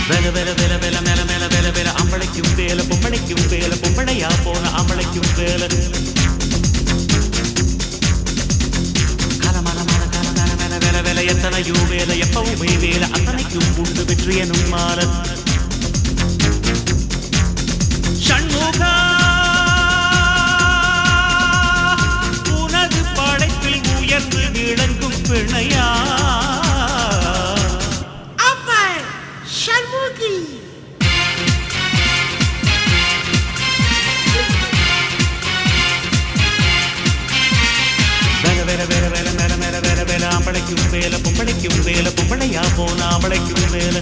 வேல வேல வேல வேல மேல மேல வேல வேல அம்பளைக்கும் வேல பொம்பளைக்கும் வேல பொம்பளையா போன அம்பளைக்கும் வேல கலமல மல கல மேல மேல வேல வேல எத்தனையோ வேல எப்பவுமே வேல அத்தனைக்கும் உண்டு வெற்றி எனும் மால ஷண்முகா உனது படைப்பில் உயர்ந்து விளங்கும் பிணையா ஆம்பளைக்கும் வேல பொம்பளைக்கும் வேல பொம்பளையா போன ஆம்பளைக்கும் வேல